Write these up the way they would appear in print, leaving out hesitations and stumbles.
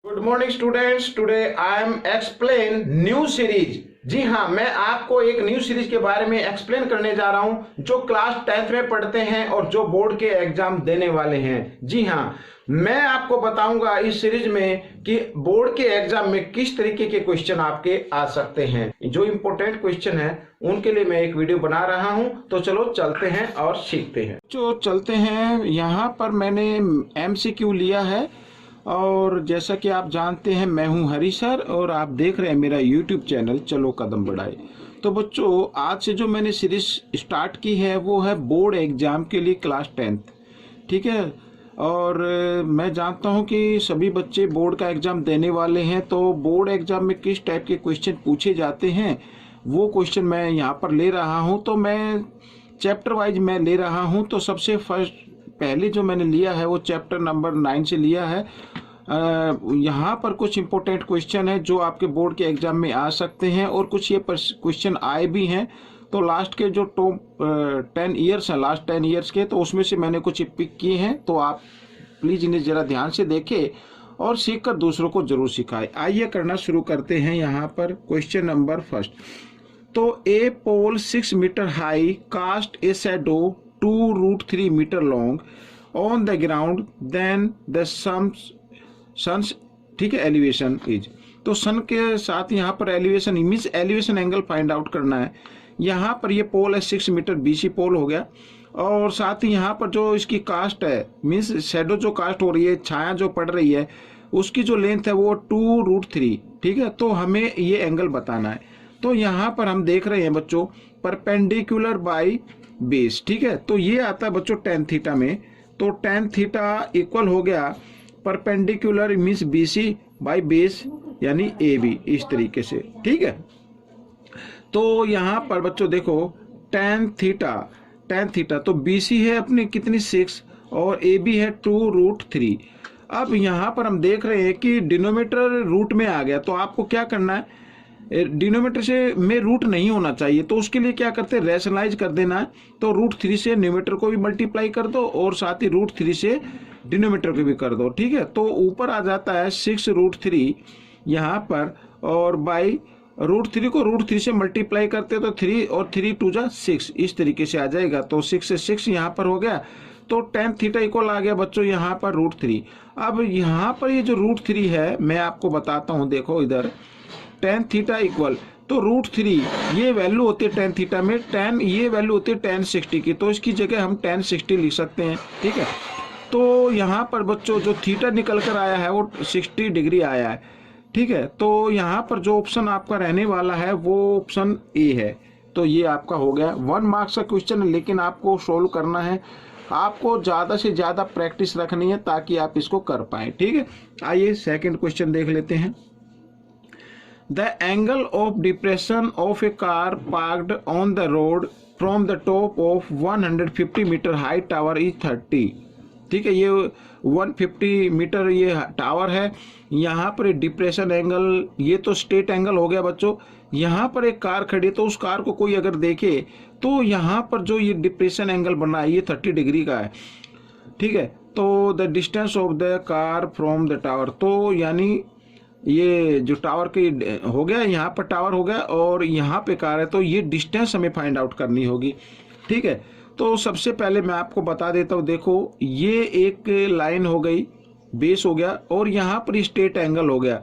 Good morning students, today I am explain new series. जी हाँ, मैं आपको एक न्यू सीरीज के बारे में एक्सप्लेन करने जा रहा हूं जो क्लास 10th में पढ़ते हैं और जो बोर्ड के एग्जाम देने वाले हैं। जी हाँ, मैं आपको बताऊंगा इस सीरीज में कि बोर्ड के एग्जाम में किस तरीके के क्वेश्चन आपके आ सकते हैं। जो इंपॉर्टेंट क्वेश्चन है उनके लिए मैं एक वीडियो बना रहा हूं, तो चलो चलते हैं और सीखते हैं। जो चलते हैं, यहाँ पर मैंने MCQ लिया है और जैसा कि आप जानते हैं मैं हूं हरी सर और आप देख रहे हैं मेरा YouTube चैनल चलो कदम बढ़ाए। तो बच्चों, आज से जो मैंने सीरीज स्टार्ट की है वो है बोर्ड एग्जाम के लिए क्लास 10th। ठीक है, और मैं जानता हूं कि सभी बच्चे बोर्ड का एग्जाम देने वाले हैं, तो बोर्ड एग्जाम में किस टाइप के क्वेश्चन पूछे जाते हैं वो क्वेश्चन मैं यहाँ पर ले रहा हूँ। तो मैं चैप्टर वाइज मैं ले रहा हूँ। तो सबसे पहले जो मैंने लिया है वो चैप्टर नंबर 9 से लिया है। यहाँ पर कुछ इंपॉर्टेंट क्वेश्चन है जो आपके बोर्ड के एग्जाम में आ सकते हैं और कुछ ये क्वेश्चन आए भी हैं। तो लास्ट के जो टॉप 10 ईयर्स हैं, लास्ट 10 ईयर्स के, तो उसमें से मैंने कुछ पिक किए हैं। तो आप प्लीज़ इन्हें ज़रा ध्यान से देखें और सीख कर दूसरों को जरूर सिखाएं। आइए करना शुरू करते हैं। यहाँ पर क्वेश्चन नंबर फर्स्ट। तो a pole 6 metre high cast a shadow 2√3 metre long on the ground, then the sun's, ठीक है, एलिवेशन इज। तो सन के साथ यहाँ पर elevation means elevation angle find out करना है। यहाँ पर ये पोल है 6 मीटर, BC पोल हो गया, और साथ ही यहाँ पर जो इसकी कास्ट है मीन्स शैडो जो कास्ट हो रही है, छाया जो पड़ रही है, उसकी जो लेंथ है वो 2√3। ठीक है, तो हमें ये एंगल बताना है। तो यहाँ पर हम देख रहे हैं बच्चों परपेंडिकुलर बाई बेस। ठीक है, तो ये आता है बच्चों tan थीटा में। तो tan थीटा इक्वल हो गया perpendicular means BC by base यानी AB, इस तरीके से। ठीक है, तो यहाँ पर बच्चों देखो tan थीटा तो BC है अपनी कितनी 6 और AB है 2√3। अब यहाँ पर हम देख रहे हैं कि डिनोमीटर रूट में आ गया, तो आपको क्या करना है, डिनोमीटर से में रूट नहीं होना चाहिए, तो उसके लिए क्या करते हैं, रैशनलाइज कर देना है। तो √3 से न्यूमेटर को भी मल्टीप्लाई कर दो और साथ ही √3 से डिनोमीटर को भी कर दो। ठीक है, तो ऊपर आ जाता है 6√3 यहाँ पर, और बाई √3 को √3 से मल्टीप्लाई करते तो 3 और 3 2 जा 6, इस तरीके से आ जाएगा। तो 6 से 6 यहाँ पर हो गया, तो tan थीटा इक्वल आ गया बच्चों यहाँ पर √3। अब यहाँ पर ये जो √3 है मैं आपको बताता हूँ, देखो इधर tan थीटा इक्वल, तो √3 ये वैल्यू होती है tan थीटा में, tan ये वैल्यू होती है tan 60 की, तो इसकी जगह हम tan 60 लिख सकते हैं। ठीक है, तो यहाँ पर बच्चों जो थीटा निकल कर आया है वो 60 डिग्री आया है। ठीक है, तो यहाँ पर जो ऑप्शन आपका रहने वाला है वो ऑप्शन A है। तो ये आपका हो गया 1 मार्क्स का क्वेश्चन है, लेकिन आपको सोल्व करना है, आपको ज़्यादा से ज़्यादा प्रैक्टिस रखनी है ताकि आप इसको कर पाएँ। ठीक है, आइए सेकेंड क्वेश्चन देख लेते हैं। The angle of depression of a car parked on the road from the top of 150 meter high tower is 30। ठीक है, ये 150 मीटर ये टावर है। यहाँ पर डिप्रेशन एंगल, ये तो स्ट्रेट एंगल हो गया बच्चों। यहाँ पर एक कार खड़ी है, तो उस कार को कोई अगर देखे तो यहाँ पर जो ये डिप्रेशन एंगल बना है ये 30 डिग्री का है। ठीक है, तो the distance of the car from the tower, तो यानी ये जो टावर की हो गया, यहाँ पर टावर हो गया और यहाँ पे कार है, तो ये डिस्टेंस हमें फाइंड आउट करनी होगी। ठीक है, तो सबसे पहले मैं आपको बता देता हूँ, देखो ये एक लाइन हो गई, बेस हो गया, और यहाँ पर स्ट्रेट एंगल हो गया।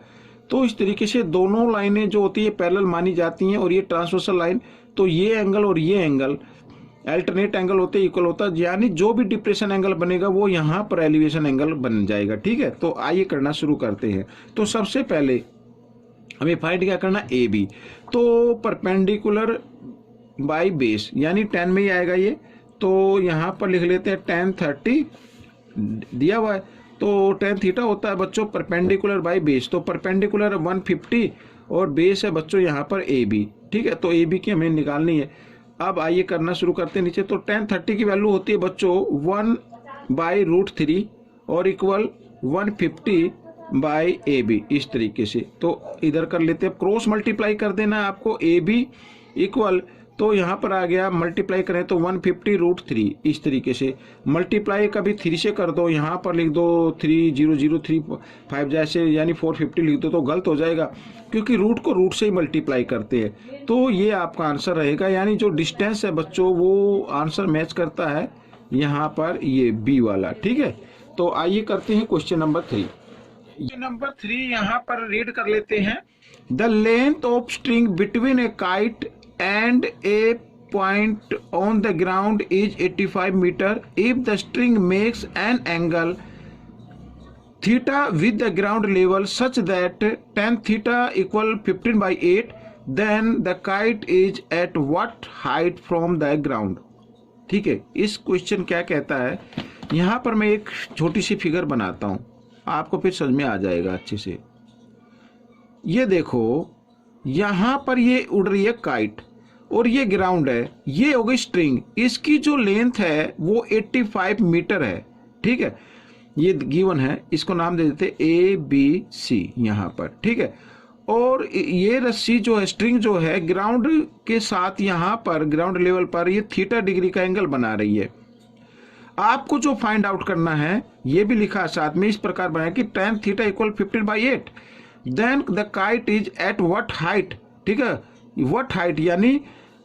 तो इस तरीके से दोनों लाइनें जो होती है पैरेलल मानी जाती हैं, और ये ट्रांसवर्सल लाइन, तो ये एंगल और ये एंगल अल्टरनेट एंगल होते इक्वल होता है, यानी जो भी डिप्रेशन एंगल बनेगा वो यहाँ पर एलिवेशन एंगल बन जाएगा। ठीक है, तो आइए करना शुरू करते हैं। तो सबसे पहले हमें फाइंड क्या करना, AB। तो परपेंडिकुलर बाई बेस यानी 10 में ही आएगा ये, तो यहाँ पर लिख लेते हैं tan 30 दिया हुआ है। तो tan थीटा होता है बच्चों परपेंडिकुलर बाई बेस, तो परपेंडिकुलर 150 और बेस है बच्चों यहाँ पर AB। ठीक है, तो AB की हमें निकालनी है। अब आइए करना शुरू करते हैं नीचे। तो tan 30 की वैल्यू होती है बच्चों 1/√3 और इक्वल 150/AB, इस तरीके से। तो इधर कर लेते हैं, क्रॉस मल्टीप्लाई कर देना है आपको। AB इक्वल तो यहाँ पर आ गया, मल्टीप्लाई करें तो 150√3, इस तरीके से मल्टीप्लाई कभी 3 से कर दो, यहाँ पर लिख दो 30035 जैसे, यानी 450 लिख दो तो गलत हो जाएगा, क्योंकि रूट को रूट से ही मल्टीप्लाई करते हैं। तो ये आपका आंसर रहेगा, यानी जो डिस्टेंस है बच्चों वो आंसर मैच करता है यहाँ पर ये बी वाला। ठीक है, तो आइए करते हैं क्वेश्चन नंबर 3। ये नंबर 3 यहाँ पर रीड कर लेते हैं। The length of string between A kite and a point on the ground is 85 meter if the string makes an angle theta with the ground level such that tan theta equal 15/8, then the kite is at what height from the ground। ठीक है, इस question क्या कहता है, यहाँ पर मैं एक छोटी सी फिगर बनाता हूँ, आपको फिर समझ में आ जाएगा अच्छे से। ये देखो, यहाँ पर ये उड़ रही है काइट और ये ग्राउंड है, ये हो गई स्ट्रिंग, इसकी जो लेंथ है वो 85 मीटर है। ठीक है, ये गिवन है, इसको नाम दे देते ABC यहाँ पर। ठीक है, और ये रस्सी जो है, स्ट्रिंग जो है, ग्राउंड के साथ यहाँ पर ग्राउंड लेवल पर ये थीटा डिग्री का एंगल बना रही है। आपको जो फाइंड आउट करना है, ये भी लिखा साथ में, इस प्रकार बनाया कि tan theta equal 15/8, then the kite is at what height. ठीक है, व्हाट हाइट यानी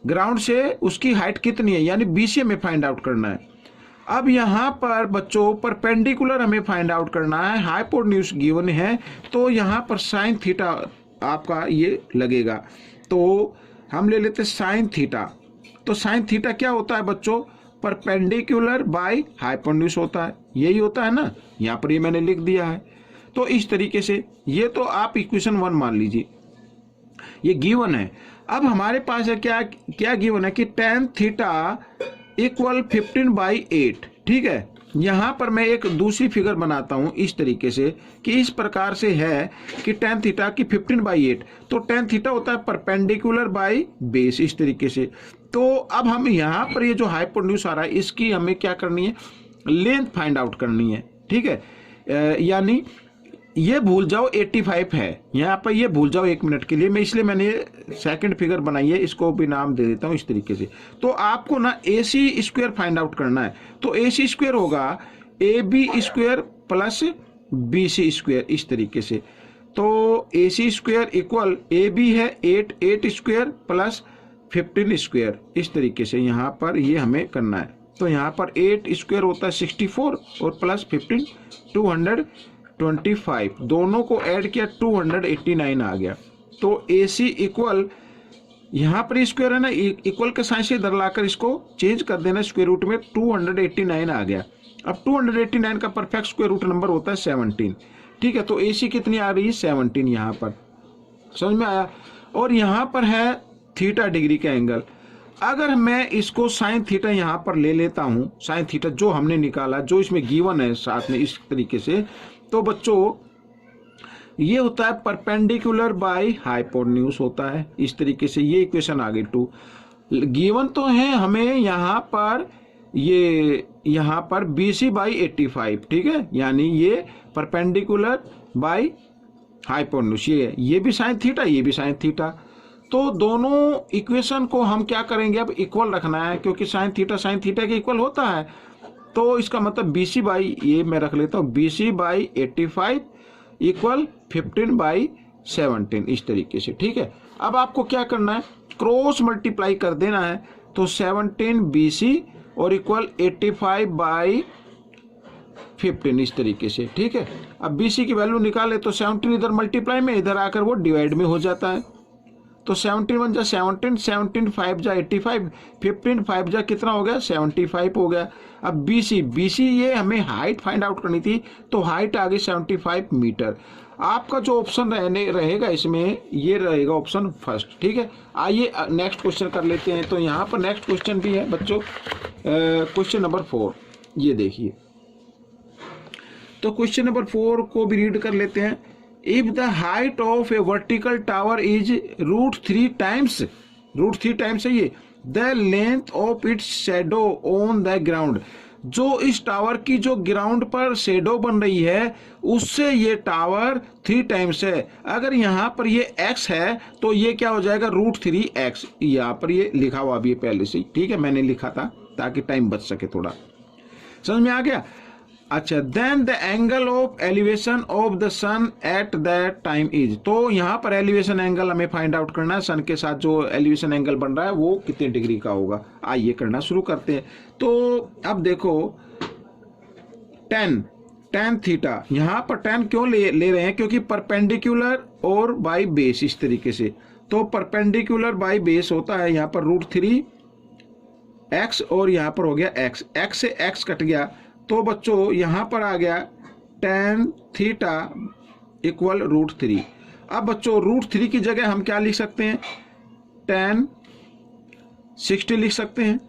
ग्राउंड से उसकी हाइट कितनी है, यानी BC में फाइंड आउट करना है। अब यहाँ पर बच्चों परपेंडिकुलर हमें फाइंड आउट करना है, हाइपोटेन्यूज गिवन है, तो यहाँ पर साइन थीटा आपका ये लगेगा, तो हम ले लेते साइन थीटा। तो साइन थीटा क्या होता है बच्चों, परपेंडिकुलर बाय हाइपोटेन्यूज होता है, यही होता है ना, यहाँ पर ये मैंने लिख दिया है। तो इस तरीके से ये तो आप इक्वेशन 1 मान लीजिए, ये गिवन है। अब हमारे पास है क्या क्या गिवन है कि tan थीटा इक्वल 15/8। ठीक है, यहाँ पर मैं एक दूसरी फिगर बनाता हूँ इस तरीके से कि इस प्रकार से है कि tan थीटा की 15/8, तो tan थीटा होता है परपेंडिकुलर बाय बेस, इस तरीके से। तो अब हम यहाँ पर ये जो हाइपोटेन्यूज आ रहा है, इसकी हमें क्या करनी है, लेंथ फाइंड आउट करनी है। ठीक है, यानी ये भूल जाओ 85 है, यहाँ पर ये भूल जाओ 1 मिनट के लिए, मैं इसलिए मैंने सेकंड फिगर बनाई है, इसको भी नाम दे देता हूँ इस तरीके से। तो आपको ना AC स्क्वायर फाइंड आउट करना है, तो AC स्क्वायर होगा AB square plus BC square, इस तरीके से। तो AC स्क्वायर इक्वल AB है 8 स्क्वायर प्लस 15 स्क्वायर, इस तरीके से यहाँ पर ये हमें करना है। तो यहाँ पर 8 स्क्वायर होता है 64 और प्लस 15 225, दोनों को ऐड किया 289 आ गया। तो AC इक्वल, यहाँ पर स्क्वायर है ना, इक्वल के साइन से इधर लाकर इसको चेंज कर देना स्क्वायर रूट में, 289 आ गया। अब 289 का परफेक्ट स्क्वायर रूट नंबर होता है 17। ठीक है, तो AC कितनी आ रही है 17, यहाँ पर समझ में आया। और यहाँ पर है थीटा डिग्री का एंगल, अगर मैं इसको साइन थीटा यहाँ पर ले लेता हूँ, साइन थीटा जो हमने निकाला, जो इसमें गिवन है साथ में इस तरीके से, तो बच्चों ये होता है परपेंडिकुलर बाय हाइपोटेन्यूज होता है, इस तरीके से। ये इक्वेशन आ गई 2। गिवन तो है हमें यहाँ पर, ये यहाँ पर BC/85। ठीक है, यानी ये परपेंडिकुलर बाय हाइपोटेन्यूज, ये भी साइन थीटा, ये भी साइन थीटा। तो दोनों इक्वेशन को हम क्या करेंगे, अब इक्वल रखना है, क्योंकि साइन थीटा के इक्वल होता है। तो इसका मतलब BC बाई, ये मैं रख लेता हूँ, BC/85 इक्वल 15/17, इस तरीके से। ठीक है, अब आपको क्या करना है, क्रॉस मल्टीप्लाई कर देना है, तो 17 BC और इक्वल 85/15, इस तरीके से। ठीक है, अब BC की वैल्यू निकाले तो 17 इधर मल्टीप्लाई में, इधर आकर वो डिवाइड में हो जाता है। तो 17 1 जा 17, 17 5 जा 85, 15 5 जा कितना हो गया 75 हो गया। अब BC ये हमें हाइट फाइंड आउट करनी थी, तो हाइट आ गई 75 मीटर। आपका जो ऑप्शन रहेगा इसमें, ये रहेगा ऑप्शन फर्स्ट। ठीक है, आइए नेक्स्ट क्वेश्चन कर लेते हैं। तो यहाँ पर नेक्स्ट क्वेश्चन भी है बच्चों, क्वेश्चन नंबर 4, ये देखिए। तो क्वेश्चन नंबर 4 को भी रीड कर लेते हैं। If the height of a vertical tower is √3 times है ये, the length of its shadow on the ground, जो इस टावर की जो ग्राउंड पर शेडो बन रही है उससे ये टावर 3 टाइम्स है। अगर यहाँ पर ये x है तो ये क्या हो जाएगा √3x। यहाँ पर ये लिखा हुआ भी है पहले से, ठीक है, मैंने लिखा था ताकि टाइम बच सके थोड़ा। समझ में आ गया? अच्छा, then the angle of elevation of the sun at that time is. तो यहाँ पर एलिवेशन एंगल हमें फाइंड आउट करना है। सन के साथ जो एलिवेशन एंगल बन रहा है वो कितने डिग्री का होगा। आइए करना शुरू करते हैं। तो अब देखो tan थीटा, यहाँ पर tan क्यों ले रहे हैं, क्योंकि परपेंडिकुलर और बाई बेस इस तरीके से। तो परपेंडिकुलर बाई बेस होता है यहाँ पर √3x और यहाँ पर हो गया x से x कट गया तो बच्चों यहाँ पर आ गया tan थीटा इक्वल √3। अब बच्चों √3 की जगह हम क्या लिख सकते हैं, tan 60 लिख सकते हैं,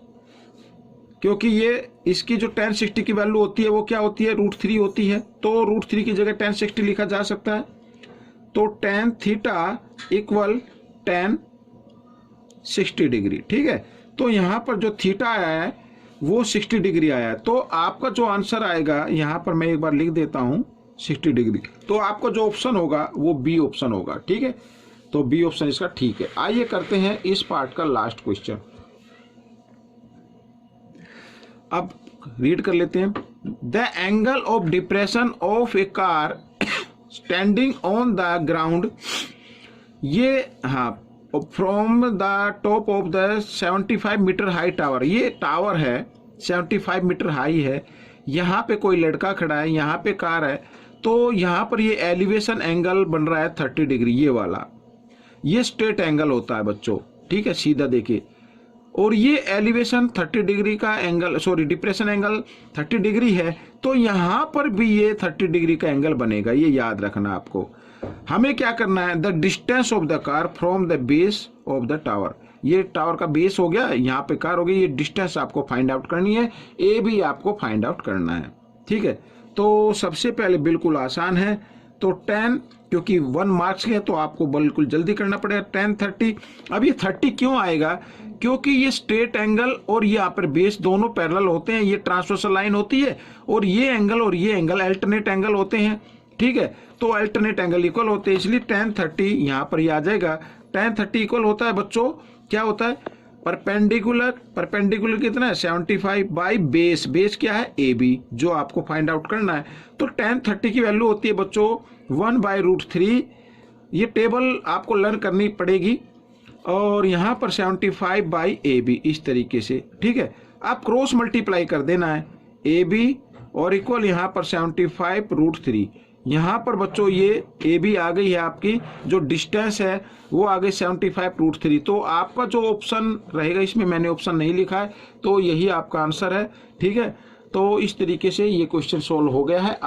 क्योंकि ये इसकी जो tan 60 की वैल्यू होती है वो क्या होती है √3 होती है। तो √3 की जगह tan 60 लिखा जा सकता है। तो tan theta equal tan 60 degree, ठीक है। तो यहाँ पर जो थीटा आया है वो 60 डिग्री आया है। तो आपका जो आंसर आएगा यहाँ पर मैं एक बार लिख देता हूँ 60 डिग्री। तो आपका जो ऑप्शन होगा वो बी ऑप्शन होगा, ठीक है। तो बी ऑप्शन इसका ठीक है। आइए करते हैं इस पार्ट का लास्ट क्वेश्चन। अब रीड कर लेते हैं। The angle of depression of a car standing on the ground, ये हाँ from the top of the 75 metre high tower. ये टावर है 75 मीटर हाई है, यहाँ पे कोई लड़का खड़ा है, यहाँ पे कार है। तो यहाँ पर ये एलिवेशन एंगल बन रहा है 30 डिग्री, ये वाला ये स्ट्रेट एंगल होता है बच्चों, ठीक है, सीधा देखिए। और ये एलिवेशन 30 डिग्री का angle, sorry depression angle 30 degree है। तो यहाँ पर भी ये 30 डिग्री का एंगल बनेगा, ये याद रखना आपको। हमें क्या करना है, the distance of the car from the base of the tower. ये टावर का बेस हो गया, यहाँ पे कार हो गई, ये डिस्टेंस आपको फाइंड आउट करनी है, ए भी आपको फाइंड आउट करना है, ठीक है। तो सबसे पहले बिल्कुल आसान है, तो 10 क्योंकि 1 मार्क्स है तो आपको बिल्कुल जल्दी करना पड़ेगा। 10 30। अब ये 30 क्यों आएगा, क्योंकि ये स्ट्रेट एंगल और ये यहाँ पर बेस दोनों पैरेलल होते हैं, ये ट्रांसवर्सल लाइन होती है, और ये एंगल अल्टरनेट एंगल होते हैं, ठीक है। तो अल्टरनेट एंगल इक्वल होते हैं, इसलिए tan 30 यहाँ पर ही आ जाएगा। tan 30 इक्वल होता है बच्चों, क्या होता है, परपेंडिकुलर कितना है 75 बाई बेस, बेस क्या है AB, जो आपको फाइंड आउट करना है। तो tan 30 की वैल्यू होती है बच्चों 1/√3। ये टेबल आपको लर्न करनी पड़ेगी। और यहाँ पर 75 बाई AB इस तरीके से, ठीक है। आप क्रॉस मल्टीप्लाई कर देना है AB और इक्वल यहाँ पर 75√3। यहाँ पर बच्चों ये AB आ गई है, आपकी जो डिस्टेंस है वो आ गई 75√3। तो आपका जो ऑप्शन रहेगा, इसमें मैंने ऑप्शन नहीं लिखा है, तो यही आपका आंसर है, ठीक है। तो इस तरीके से ये क्वेश्चन सोल्व हो गया है।